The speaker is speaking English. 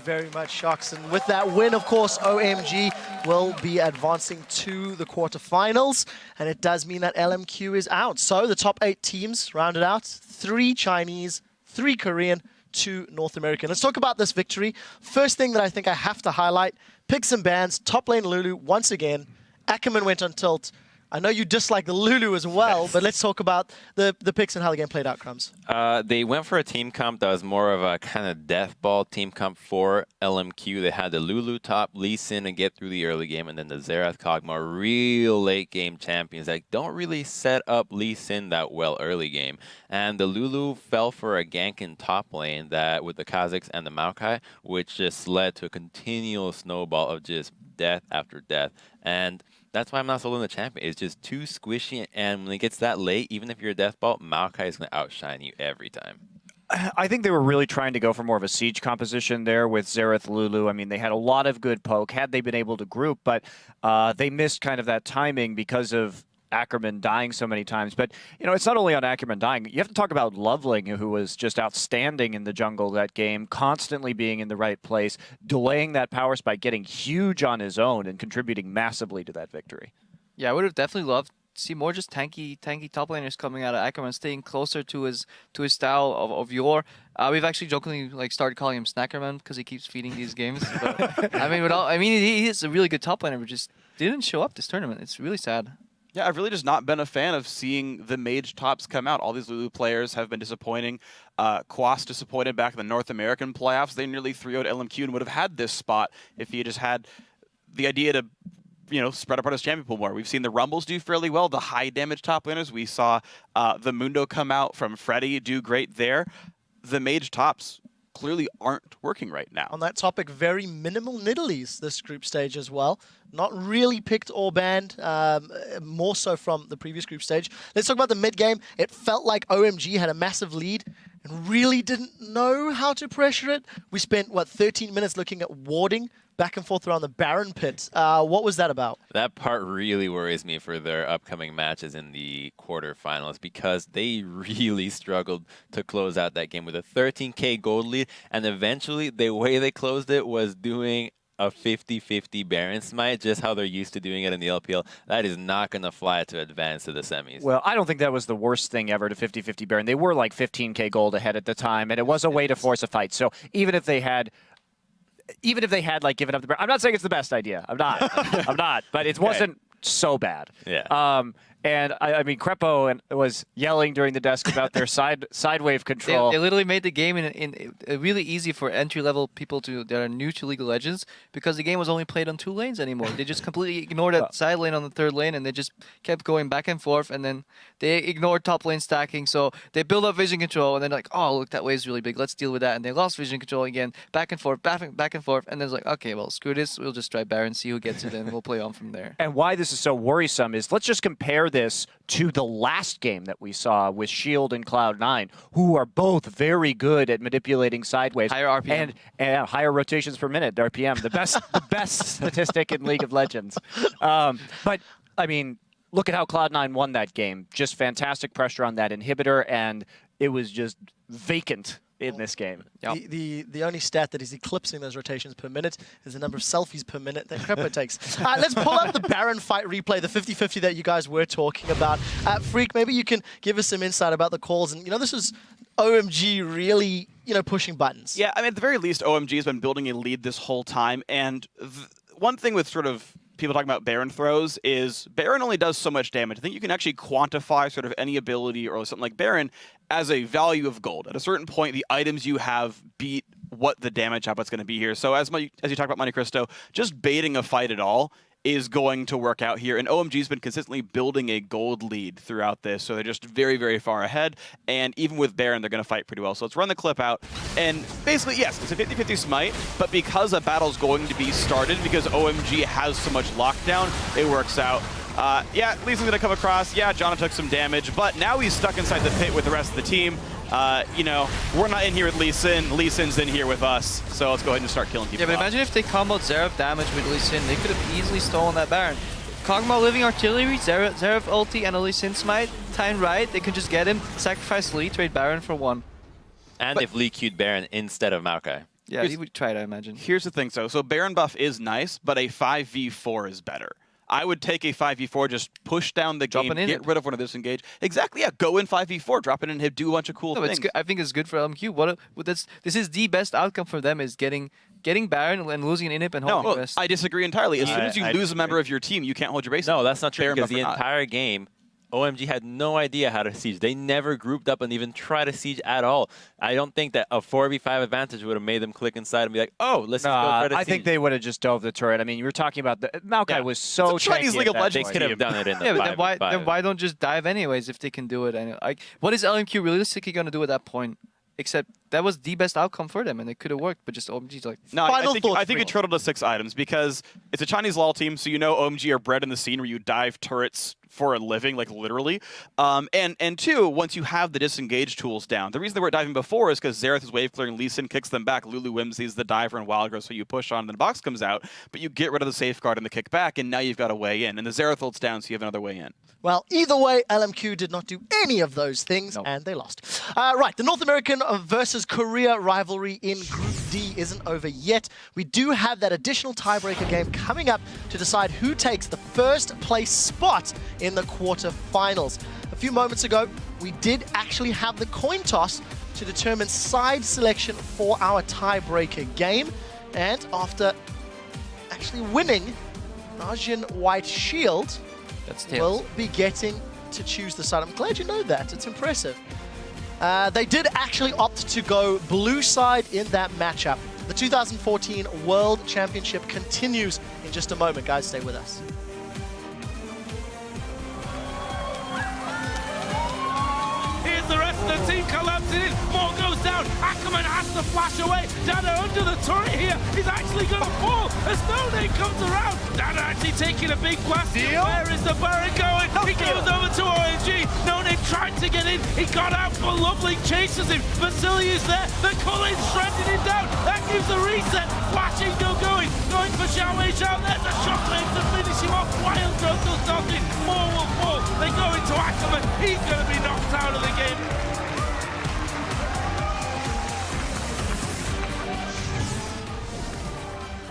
Very much, Shocks. And with that win, of course, OMG will be advancing to the quarterfinals. And it does mean that LMQ is out. So the top 8 teams rounded out. 3 Chinese, 3 Korean, 2 North American. Let's talk about this victory. First thing that I think I have to highlight, picks and bans, top lane Lulu once again. Ackerman went on tilt. I know you dislike the Lulu as well, but let's talk about the picks and how the game played out, Crumbs. They went for a team comp that was more of a kind of death ball team comp for LMQ. They had the Lulu top, Lee Sin to get through the early game, and then the Xerath Kog'Maw, real late game champions that don't really set up Lee Sin that well early game. And the Lulu fell for a gank in top lane that with the Kazakhs and the Maokai, which just led to a continual snowball of just death after death. And that's why I'm not sold on the champion. It's just too squishy, and when it gets that late, even if you're a death ball, Maokai is going to outshine you every time. I think they were really trying to go for more of a siege composition there with Xerath Lulu. I mean, they had a lot of good poke had they been able to group, but they missed kind of that timing because of Ackerman dying so many times. But, you know, it's not only on Ackerman dying. You have to talk about Loveling, who was just outstanding in the jungle that game, constantly being in the right place, delaying that power spike, getting huge on his own, and contributing massively to that victory. Yeah, I would have definitely loved to see more just tanky top laners coming out of Ackerman, staying closer to his style of yore. We've actually jokingly started calling him Snackerman because he keeps feeding these games. But, I mean, he is a really good top laner, but just didn't show up this tournament. It's really sad. Yeah, I've really just not been a fan of seeing the mage tops come out. All these Lulu players have been disappointing. Quas disappointed back in the North American playoffs. They nearly 3-0'd LMQ and would have had this spot if he had just had the idea to, you know, spread apart his champion pool more. We've seen the Rumbles do fairly well, the high damage top laners. We saw the Mundo come out from Freddy do great there. The mage tops clearly aren't working right now. On that topic, very minimal Nidalees this group stage as well. Not really picked or banned, more so from the previous group stage. Let's talk about the mid game. It felt like OMG had a massive lead and really didn't know how to pressure it. We spent, what, 13 minutes looking at warding back and forth around the Baron pit. What was that about? That part really worries me for their upcoming matches in the quarterfinals because they really struggled to close out that game with a 13k gold lead, and eventually the way they closed it was doing a 50-50 Baron smite, just how they're used to doing it in the LPL. That is not going to fly to advance to the semis. Well, I don't think that was the worst thing ever to 50-50 Baron. They were like 15k gold ahead at the time, and it was a way to force a fight. So even if they had like given up the Baron, I'm not saying it's the best idea. I'm not. I'm not. But it wasn't so bad. Yeah. And I mean, Crepo was yelling during the desk about their side wave control. They literally made the game really easy for entry-level people that are new to League of Legends because the game was only played on 2 lanes anymore. They just completely ignored that side lane on the 3rd lane, and they just kept going back and forth, and then they ignored top lane stacking. So they build up vision control, and then like, oh, look, that wave's really big. Let's deal with that. And they lost vision control again, back and forth, back and forth. And then it's like, okay, well, screw this. We'll just try Baron, see who gets it, and we'll play on from there. And why this is so worrisome is let's just compare this to the last game that we saw with Shield and Cloud9, who are both very good at manipulating sideways. Higher RPM. And higher rotations per minute, RPM, the best statistic in League of Legends. But, I mean, look at how Cloud9 won that game. Just fantastic pressure on that inhibitor, and it was just vacant in this game. Yep. The only stat that is eclipsing those rotations per minute is the number of selfies per minute that Crepo takes. Let's pull up the Baron fight replay, the 50-50 that you guys were talking about. Freak, maybe you can give us some insight about the calls. And, you know, this was OMG really, you know, pushing buttons. Yeah, I mean, at the very least, OMG has been building a lead this whole time. And one thing with sort of people talking about Baron throws is Baron only does so much damage. I think you can actually quantify sort of any ability or something like Baron as a value of gold. At a certain point, the items you have beat what the damage output's going to be here. So as you talk about Monte Cristo, just baiting a fight at all is going to work out here. And OMG's been consistently building a gold lead throughout this, so they're just very, very far ahead. And even with Baron, they're going to fight pretty well. So let's run the clip out. And basically, yes, it's a 50-50 smite, but because a battle's going to be started, because OMG has so much lockdown, it works out. Yeah, Lee Sin's going to come across. Yeah, Jonna took some damage, but now he's stuck inside the pit with the rest of the team. You know, we're not in here with Lee Sin. Lee Sin's in here with us. So let's go ahead and start killing people. Yeah, but imagine if they comboed Xerath damage with Lee Sin. They could have easily stolen that Baron. Kog'Maw living artillery, Xerath ulti, and a Lee Sin smite. Time right, they could just get him, sacrifice Lee, trade Baron for 1. And if Lee queued Baron instead of Maokai. Yeah, he would try it, I imagine. Here's the thing, so Baron buff is nice, but a 5v4 is better. I would take a 5v4, just push down the game, get rid of one of this engage. Exactly, yeah, go in 5v4, drop it in and do a bunch of cool things. I think it's good for LMQ. This is the best outcome for them, is getting Baron and losing an inhib and holding best. I disagree entirely. As soon as you lose a member of your team, you can't hold your base. No, that's not true, Baron because buff the or not. entire game, OMG had no idea how to siege. They never grouped up and even tried to siege at all. I don't think that a 4v5 advantage would have made them click inside and be like, oh, let's just go try to siege. I think they would have just dove the turret. I mean, you were talking about Maokai was so Chinese League of Legends. They could have done it in the yeah, but 5v5. then why don't just dive anyways if they can do it? And what is LMQ realistically going to do at that point? Except that was the best outcome for them, and it could have worked, but just OMG's like... No, I think you turtled to 6 items, because it's a Chinese LoL team, so you know OMG are bred in the scene where you dive turrets for a living, like literally. And 2, once you have the disengage tools down, the reason they were diving before is because Xerath is wave clearing, Lee Sin kicks them back, Lulu Whimsy's the diver and Wildgrow, so you push on, and then the box comes out, but you get rid of the safeguard and the kickback, and now you've got a way in. And the Xerath ults down, so you have another way in. Well, either way, LMQ did not do any of those things, and they lost. Right, the North American versus Korea rivalry in Group D isn't over yet. We do have that additional tiebreaker game coming up to decide who takes the first place spot in the quarterfinals. A few moments ago, we did actually have the coin toss to determine side selection for our tiebreaker game, and after actually winning Asian White Shield, will be getting to choose the side. I'm glad you know that. It's impressive. They did actually opt to go blue side in that matchup. The 2014 World Championship continues in just a moment. Guys, stay with us. Here's the rest of the team collapsing in. More goes down. Ackerman has to flash away. Dada under the turret here. He's actually going to fall as No Name comes around. Dada actually taking a big blast. Where is the Baron going? He goes over to OMG. No Name tried to get in. He got out, but Lovely chases him. Vasily is there. The Cullen's shredding him down. That gives a reset.